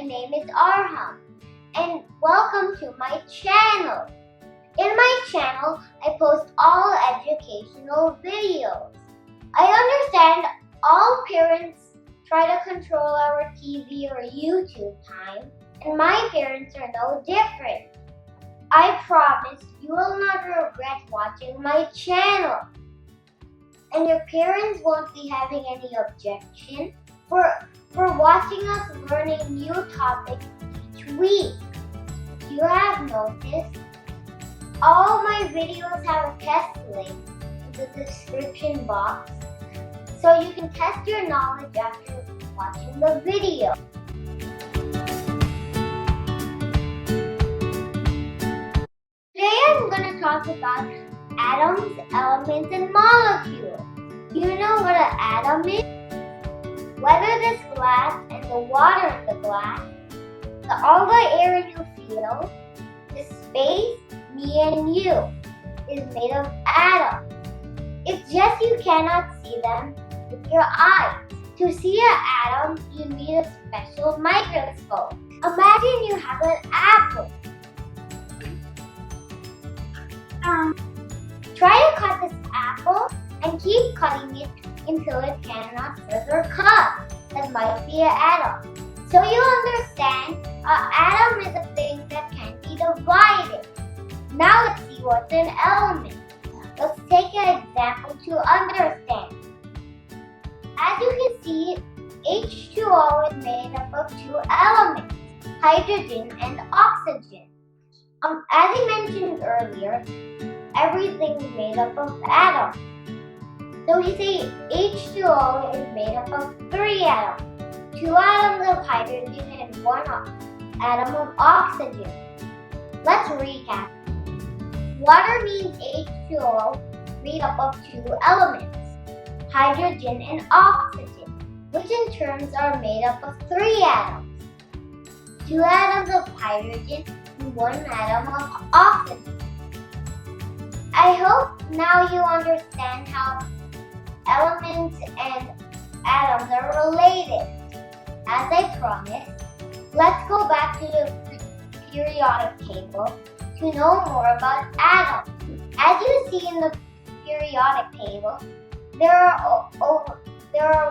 name is Arham, and welcome to my channel. In my channel, I post all educational videos. I understand all parents try to control our TV or YouTube time, and my parents are no different. I promise you will not regret watching my channel. And your parents won't be having any objection for watching us learn a new topic each week. You have noticed, all my videos have a test link in the description box, so you can test your knowledge after watching the video. Today I'm going to talk about atoms, elements, and molecules. Do you know what an atom is? Whether this glass and the water in the glass, all the air you feel, the space, me and you, is made of atoms. It's just you cannot see them with your eyes. To see an atom, you need a special microscope. Imagine you have an apple. Try to cut this apple and keep cutting it until it cannot further cut. That might be an atom. So you understand, an atom is a thing that can't be divided. Now let's see what's an element. Let's take an example to understand. As you can see, H2O is made up of two elements, hydrogen and oxygen. As I mentioned earlier, everything is made up of atoms. So we say H2O is made up of three atoms, two atoms of hydrogen and one atom of oxygen. Let's recap. Water means H2O made up of two elements, hydrogen and oxygen, which in turn are made up of three atoms, two atoms of hydrogen and one atom of oxygen. I hope now you understand how elements and atoms are related. As I promised, let's go back to the periodic table to know more about atoms. As you see in the periodic table, there are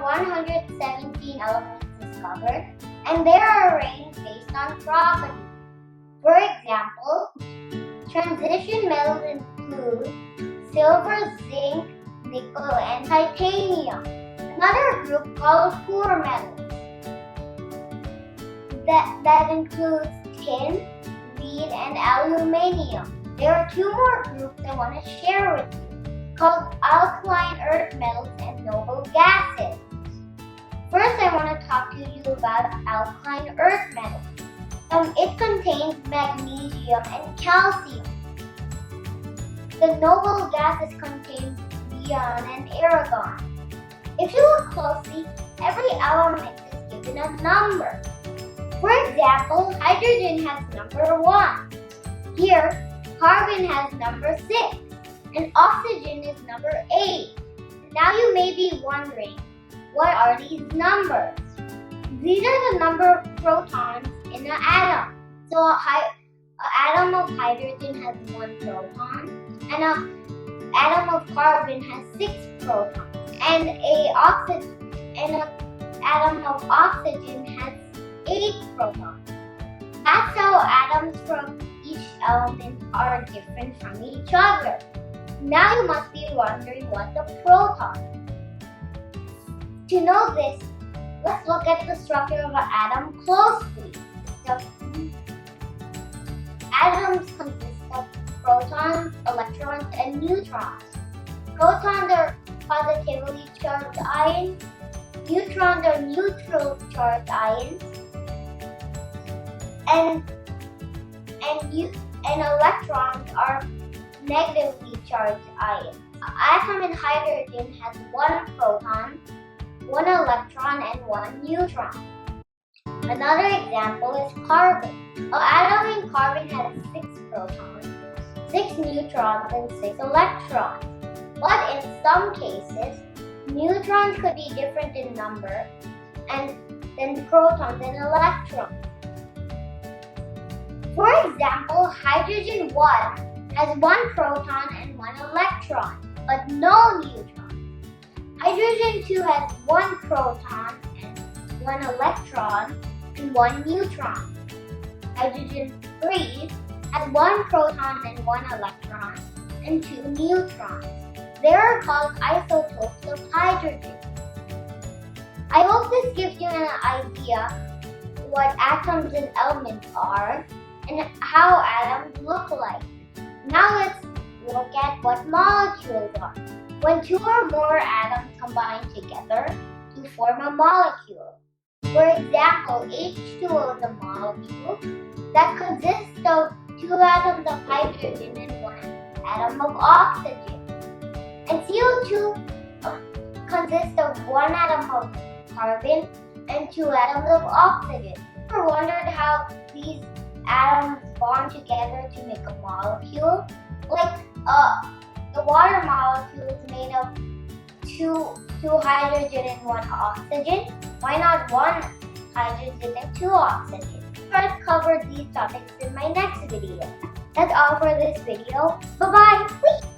117 elements discovered, and they are arranged based on properties. For example, transition metals include silver, zinc, nickel, and titanium. Another group called poor metals that includes tin, lead, and aluminium. There are two more groups I want to share with you, called alkaline earth metals and noble gases. First, I want to talk to you about alkaline earth metals. It contains magnesium and calcium. The noble gases contain neon and argon. If you look closely, every element is given a number. For example, hydrogen has number 1. Here, carbon has number 6, and oxygen is number 8. Now you may be wondering, what are these numbers? These are the number of protons in an atom. So an atom of hydrogen has 1 proton, and an atom of carbon has 6 protons, and an atom of oxygen has 8 protons. That's how atoms from each element are different from each other. Now you must be wondering what the proton is. To know this, let's look at the structure of an atom closely. Atoms consist of protons, electrons, and neutrons. Protons are positively charged ions. Neutrons are neutral charged ions. And electrons are negatively charged ions. An atom in hydrogen has 1 proton, 1 electron, and 1 neutron. Another example is carbon. An atom in carbon has 6 protons, 6 neutrons, and 6 electrons. But in some cases, neutrons could be different in number than protons and electrons. For example, hydrogen 1 has 1 proton and 1 electron, but no neutrons. Hydrogen 2 has 1 proton and 1 electron and 1 neutron. Hydrogen 3 has 1 proton and 1 electron and 2 neutrons. They are called isotopes of hydrogen. I hope this gives you an idea what atoms and elements are and how atoms look like. Now let's look at what molecules are. When 2 or more atoms combine together to form a molecule. For example, H2O is a molecule that consists of 2 atoms of hydrogen and 1 atom of oxygen. And CO2 consists of 1 atom of carbon and 2 atoms of oxygen. Ever wondered how these atoms bond together to make a molecule? Like the water molecule is made of 2 hydrogen and 1 oxygen. Why not 1 hydrogen and 2 oxygen? I'll try to cover these topics in my next video. That's all for this video. Bye-bye!